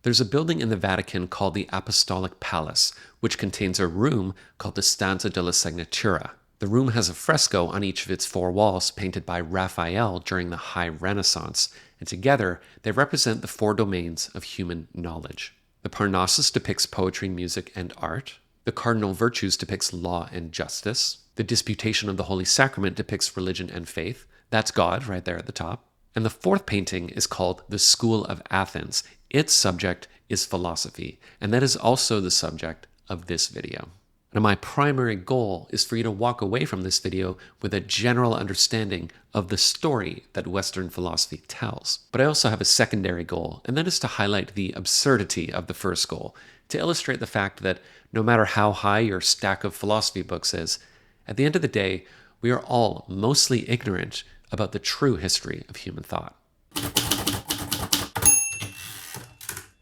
There's a building in the Vatican called the Apostolic Palace, which contains a room called the Stanza della Signatura. The room has a fresco on each of its four walls painted by Raphael during the High Renaissance, and together they represent the four domains of human knowledge. The Parnassus depicts poetry, music, and art. The Cardinal Virtues depicts law and justice. The Disputation of the Holy Sacrament depicts religion and faith. That's God right there at the top. And the fourth painting is called The School of Athens. Its subject is philosophy, and that is also the subject of this video. Now, my primary goal is for you to walk away from this video with a general understanding of the story that Western philosophy tells. But I also have a secondary goal, and that is to highlight the absurdity of the first goal, to illustrate the fact that no matter how high your stack of philosophy books is, at the end of the day, we are all mostly ignorant about the true history of human thought.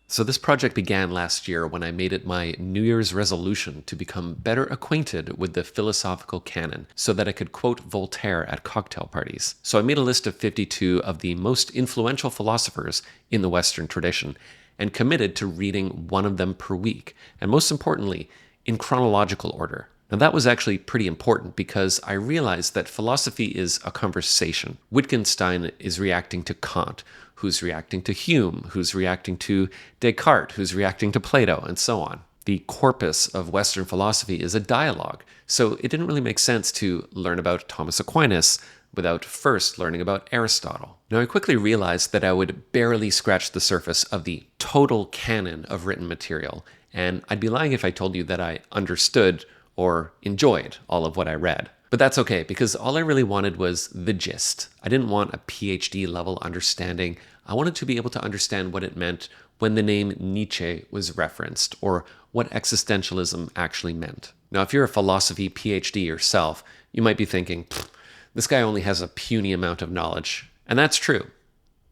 So this project began last year when I made it my New Year's resolution to become better acquainted with the philosophical canon so that I could quote Voltaire at cocktail parties. So I made a list of 52 of the most influential philosophers in the Western tradition and committed to reading one of them per week, and most importantly, in chronological order. Now that was actually pretty important because I realized that philosophy is a conversation. Wittgenstein is reacting to Kant, who's reacting to Hume, who's reacting to Descartes, who's reacting to Plato, and so on. The corpus of Western philosophy is a dialogue, so it didn't really make sense to learn about Thomas Aquinas without first learning about Aristotle. Now I quickly realized that I would barely scratch the surface of the total canon of written material, and I'd be lying if I told you that I understood or enjoyed all of what I read. But that's okay, because all I really wanted was the gist. I didn't want a PhD level understanding. I wanted to be able to understand what it meant when the name Nietzsche was referenced, or what existentialism actually meant. Now, if you're a philosophy PhD yourself, you might be thinking, this guy only has a puny amount of knowledge. And that's true.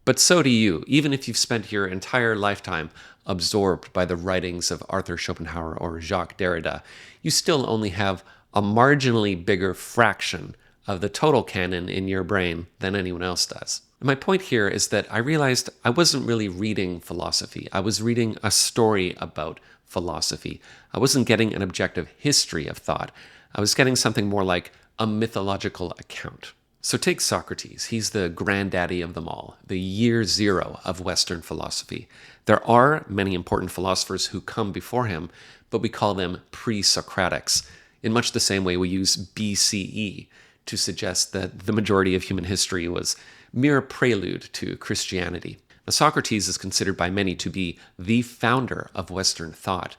But so do you, even if you've spent your entire lifetime absorbed by the writings of Arthur Schopenhauer or Jacques Derrida. You still only have a marginally bigger fraction of the total canon in your brain than anyone else does. And my point here is that I realized I wasn't really reading philosophy. I was reading a story about philosophy. I wasn't getting an objective history of thought. I was getting something more like a mythological account. So take Socrates. He's the granddaddy of them all, the year zero of Western philosophy. There are many important philosophers who come before him, but we call them pre-Socratics, in much the same way we use BCE to suggest that the majority of human history was mere prelude to Christianity. Now, Socrates is considered by many to be the founder of Western thought,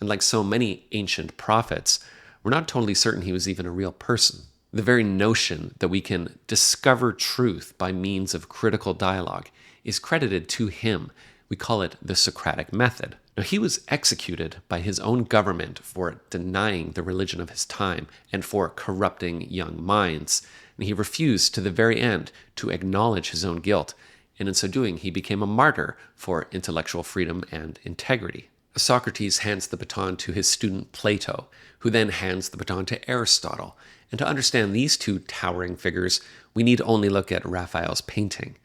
and like so many ancient prophets, we're not totally certain he was even a real person. The very notion that we can discover truth by means of critical dialogue is credited to him. We call it the Socratic method. Now, he was executed by his own government for denying the religion of his time and for corrupting young minds. And he refused to the very end to acknowledge his own guilt. And in so doing, he became a martyr for intellectual freedom and integrity. Socrates hands the baton to his student Plato, who then hands the baton to Aristotle. And to understand these two towering figures, we need only look at Raphael's painting.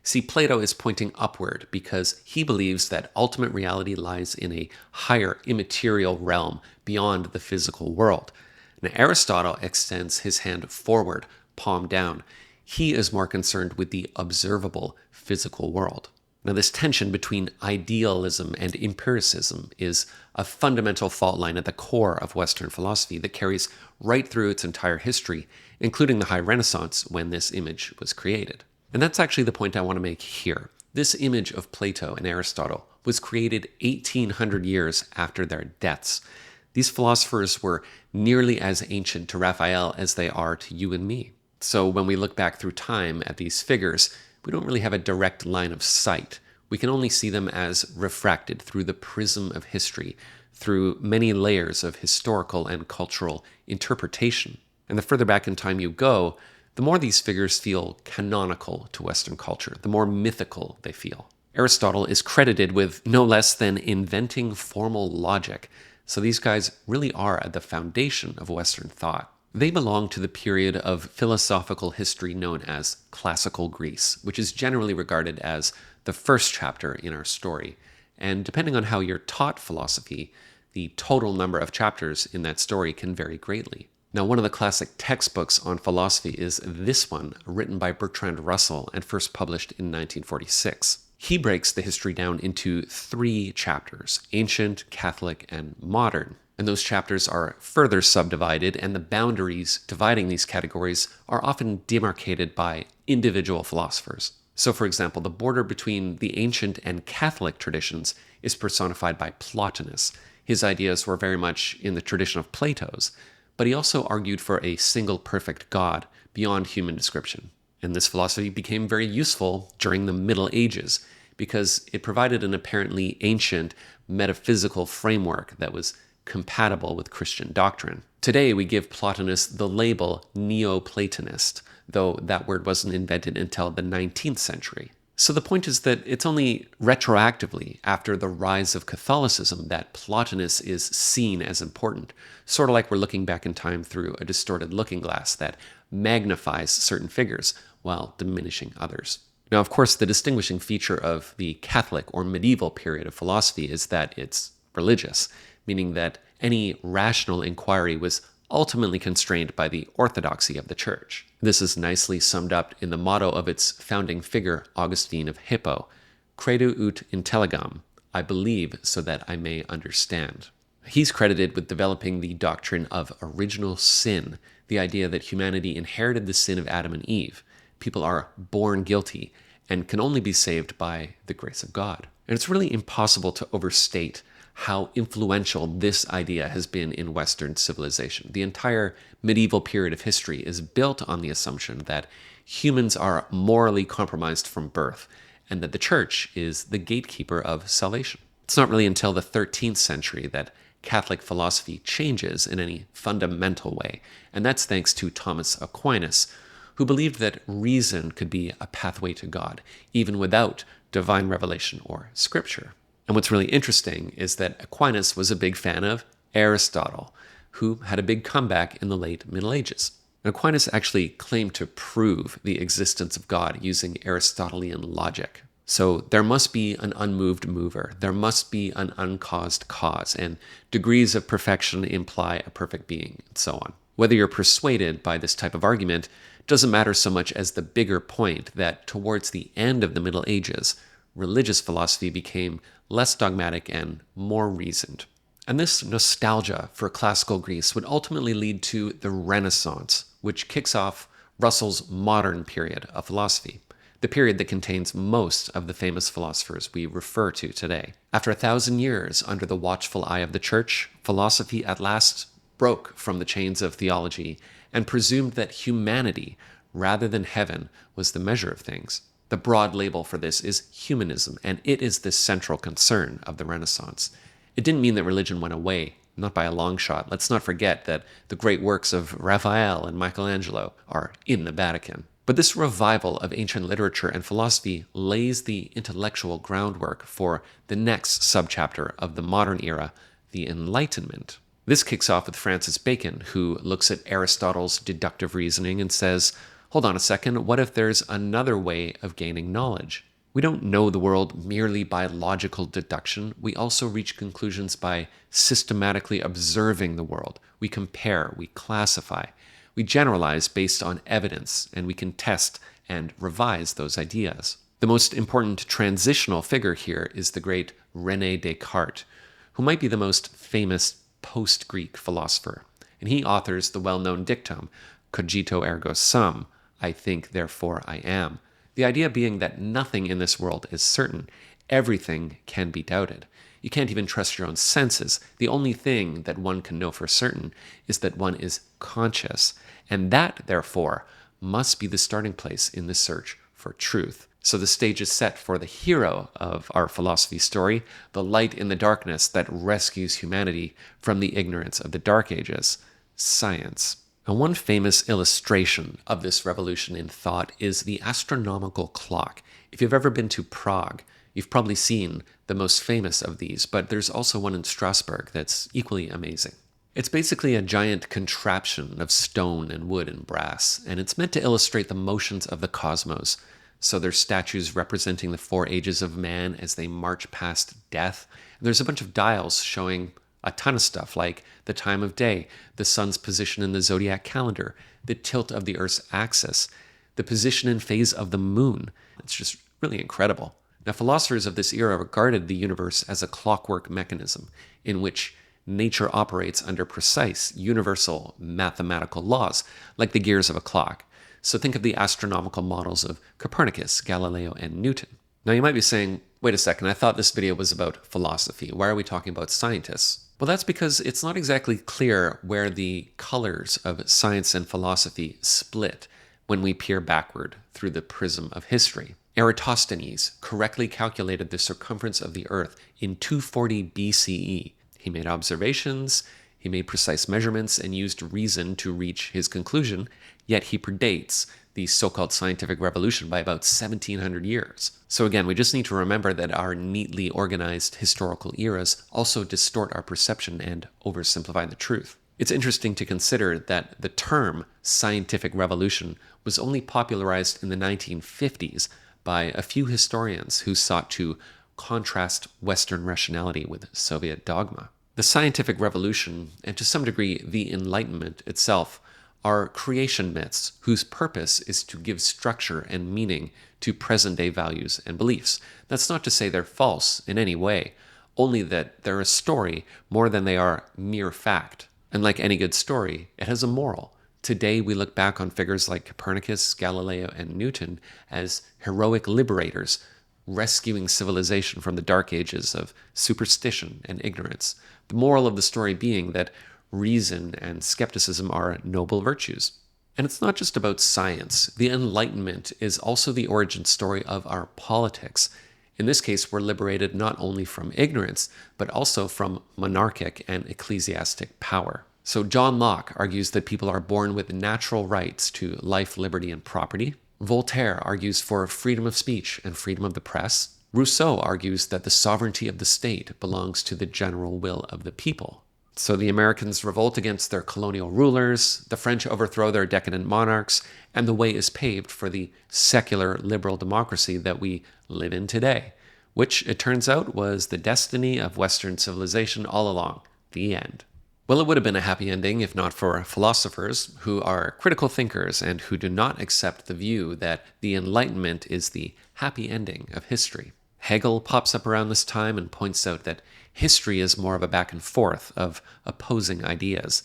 See, Plato is pointing upward because he believes that ultimate reality lies in a higher immaterial realm beyond the physical world. Now, Aristotle extends his hand forward, palm down. He is more concerned with the observable physical world. Now, this tension between idealism and empiricism is a fundamental fault line at the core of Western philosophy that carries right through its entire history, including the High Renaissance when this image was created. And that's actually the point I want to make here. This image of Plato and Aristotle was created 1800 years after their deaths. These philosophers were nearly as ancient to Raphael as they are to you and me. So when we look back through time at these figures, we don't really have a direct line of sight. We can only see them as refracted through the prism of history, through many layers of historical and cultural interpretation. And the further back in time you go, the more these figures feel canonical to Western culture, the more mythical they feel. Aristotle is credited with no less than inventing formal logic, so these guys really are at the foundation of Western thought. They belong to the period of philosophical history known as Classical Greece, which is generally regarded as the first chapter in our story. and depending on how you're taught philosophy, the total number of chapters in that story can vary greatly. Now, one of the classic textbooks on philosophy is this one, written by Bertrand Russell and first published in 1946. He breaks the history down into 3 chapters: ancient, Catholic, and modern. And those chapters are further subdivided, and the boundaries dividing these categories are often demarcated by individual philosophers. So, for example, the border between the ancient and Catholic traditions is personified by Plotinus. His ideas were very much in the tradition of Plato's, but he also argued for a single perfect God beyond human description. And this philosophy became very useful during the Middle Ages because it provided an apparently ancient metaphysical framework that was compatible with Christian doctrine. Today, we give Plotinus the label Neoplatonist, though that word wasn't invented until the 19th century. So the point is that it's only retroactively, after the rise of Catholicism, that Plotinus is seen as important, sort of like we're looking back in time through a distorted looking glass that magnifies certain figures while diminishing others. Now, of course, the distinguishing feature of the Catholic or medieval period of philosophy is that it's religious, meaning that any rational inquiry was ultimately constrained by the orthodoxy of the Church. This is nicely summed up in the motto of its founding figure, Augustine of Hippo: Credo ut intelligam, I believe so that I may understand. He's credited with developing the doctrine of original sin, the idea that humanity inherited the sin of Adam and Eve. People are born guilty and can only be saved by the grace of God. And it's really impossible to overstate how influential this idea has been in Western civilization. The entire medieval period of history is built on the assumption that humans are morally compromised from birth, and that the Church is the gatekeeper of salvation. It's not really until the 13th century that Catholic philosophy changes in any fundamental way, and that's thanks to Thomas Aquinas, who believed that reason could be a pathway to God, even without divine revelation or scripture. And what's really interesting is that Aquinas was a big fan of Aristotle, who had a big comeback in the late Middle Ages. And Aquinas actually claimed to prove the existence of God using Aristotelian logic. So there must be an unmoved mover, there must be an uncaused cause, and degrees of perfection imply a perfect being, and so on. Whether you're persuaded by this type of argument doesn't matter so much as the bigger point that towards the end of the Middle Ages, religious philosophy became less dogmatic and more reasoned. And this nostalgia for classical Greece would ultimately lead to the Renaissance, which kicks off Russell's modern period of philosophy, the period that contains most of the famous philosophers we refer to today. After 1,000 years under the watchful eye of the Church, philosophy at last broke from the chains of theology and presumed that humanity, rather than heaven, was the measure of things. The broad label for this is humanism, and it is the central concern of the Renaissance. It didn't mean that religion went away, not by a long shot. Let's not forget that the great works of Raphael and Michelangelo are in the Vatican. But this revival of ancient literature and philosophy lays the intellectual groundwork for the next subchapter of the modern era, the Enlightenment. This kicks off with Francis Bacon, who looks at Aristotle's deductive reasoning and says, hold on a second, what if there's another way of gaining knowledge? We don't know the world merely by logical deduction. We also reach conclusions by systematically observing the world. We compare, we classify, we generalize based on evidence, and we can test and revise those ideas. The most important transitional figure here is the great René Descartes, who might be the most famous post-Greek philosopher. And he authors the well-known dictum, cogito ergo sum, I think, therefore I am. The idea being that nothing in this world is certain. Everything can be doubted. You can't even trust your own senses. The only thing that one can know for certain is that one is conscious. And that, therefore, must be the starting place in the search for truth. So the stage is set for the hero of our philosophy story, the light in the darkness that rescues humanity from the ignorance of the Dark Ages, science. And one famous illustration of this revolution in thought is the astronomical clock. If you've ever been to Prague, you've probably seen the most famous of these, but there's also one in Strasbourg that's equally amazing. It's basically a giant contraption of stone and wood and brass, and it's meant to illustrate the motions of the cosmos, So there's statues representing the four ages of man as they march past death. And there's a bunch of dials showing a ton of stuff like the time of day, the sun's position in the zodiac calendar, the tilt of the Earth's axis, the position and phase of the moon. It's just really incredible. Now, philosophers of this era regarded the universe as a clockwork mechanism in which nature operates under precise, universal mathematical laws, like the gears of a clock. So think of the astronomical models of Copernicus, Galileo, and Newton. Now, you might be saying, wait a second, I thought this video was about philosophy. Why are we talking about scientists? Well, that's because it's not exactly clear where the colors of science and philosophy split when we peer backward through the prism of history. Eratosthenes correctly calculated the circumference of the Earth in 240 BCE. He made observations, he made precise measurements, and used reason to reach his conclusion, yet he predates the so-called scientific revolution by about 1700 years. So again, we just need to remember that our neatly organized historical eras also distort our perception and oversimplify the truth. It's interesting to consider that the term scientific revolution was only popularized in the 1950s by a few historians who sought to contrast Western rationality with Soviet dogma. The scientific revolution, and to some degree the Enlightenment itself, are creation myths whose purpose is to give structure and meaning to present-day values and beliefs. That's not to say they're false in any way, only that they're a story more than they are mere fact. And like any good story, it has a moral. Today we look back on figures like Copernicus, Galileo, and Newton as heroic liberators, rescuing civilization from the dark ages of superstition and ignorance. The moral of the story being that reason and skepticism are noble virtues. And it's not just about science. The Enlightenment is also the origin story of our politics. In this case, we're liberated not only from ignorance, but also from monarchic and ecclesiastic power. So John Locke argues that people are born with natural rights to life, liberty, and property. Voltaire argues for freedom of speech and freedom of the press. Rousseau argues that the sovereignty of the state belongs to the general will of the people. So the Americans revolt against their colonial rulers, the French overthrow their decadent monarchs, and the way is paved for the secular liberal democracy that we live in today, which it turns out was the destiny of Western civilization all along. The end. Well, it would have been a happy ending if not for philosophers who are critical thinkers and who do not accept the view that the Enlightenment is the happy ending of history. Hegel pops up around this time and points out that history is more of a back and forth of opposing ideas,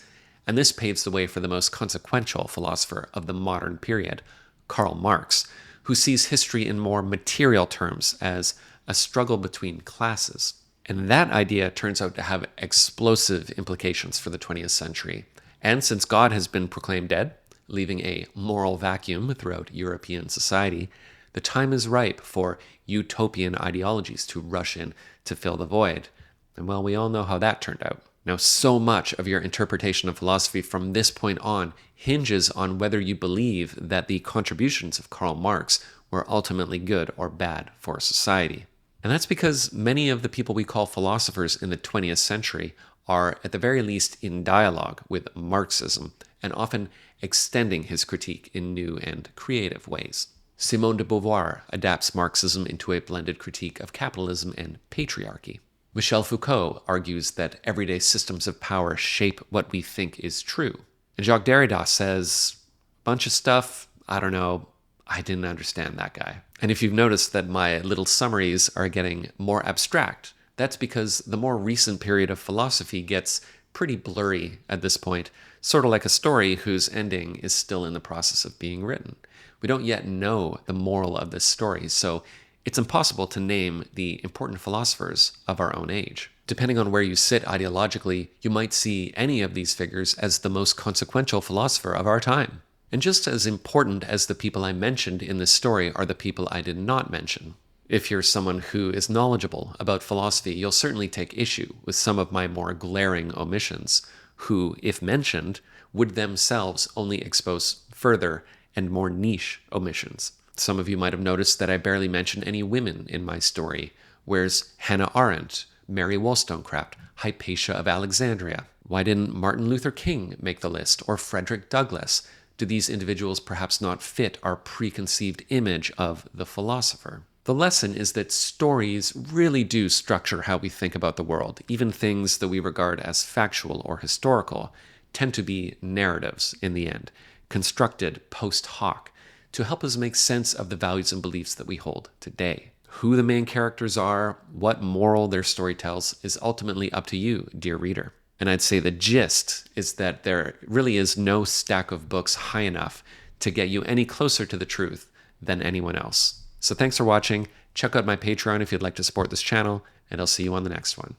and this paves the way for the most consequential philosopher of the modern period, Karl Marx, who sees history in more material terms as a struggle between classes. And that idea turns out to have explosive implications for the 20th century. And since God has been proclaimed dead, leaving a moral vacuum throughout European society, the time is ripe for utopian ideologies to rush in to fill the void. And well, we all know how that turned out. Now, so much of your interpretation of philosophy from this point on hinges on whether you believe that the contributions of Karl Marx were ultimately good or bad for society. And that's because many of the people we call philosophers in the 20th century are, at the very least, in dialogue with Marxism, and often extending his critique in new and creative ways. Simone de Beauvoir adapts Marxism into a blended critique of capitalism and patriarchy. Michel Foucault argues that everyday systems of power shape what we think is true. And Jacques Derrida says, bunch of stuff, I don't know, I didn't understand that guy. And if you've noticed that my little summaries are getting more abstract, that's because the more recent period of philosophy gets pretty blurry at this point, sort of like a story whose ending is still in the process of being written. We don't yet know the moral of this story, so it's impossible to name the important philosophers of our own age. Depending on where you sit ideologically, you might see any of these figures as the most consequential philosopher of our time. And just as important as the people I mentioned in this story are the people I did not mention. If you're someone who is knowledgeable about philosophy, you'll certainly take issue with some of my more glaring omissions, who, if mentioned, would themselves only expose further and more niche omissions. Some of you might have noticed that I barely mention any women in my story, whereas Hannah Arendt, Mary Wollstonecraft, Hypatia of Alexandria. Why didn't Martin Luther King make the list, or Frederick Douglass? Do these individuals perhaps not fit our preconceived image of the philosopher? The lesson is that stories really do structure how we think about the world. Even things that we regard as factual or historical tend to be narratives in the end, constructed post hoc, to help us make sense of the values and beliefs that we hold today. Who the main characters are, what moral their story tells, is ultimately up to you, dear reader. And I'd say the gist is that there really is no stack of books high enough to get you any closer to the truth than anyone else. So thanks for watching. Check out my Patreon if you'd like to support this channel, and I'll see you on the next one.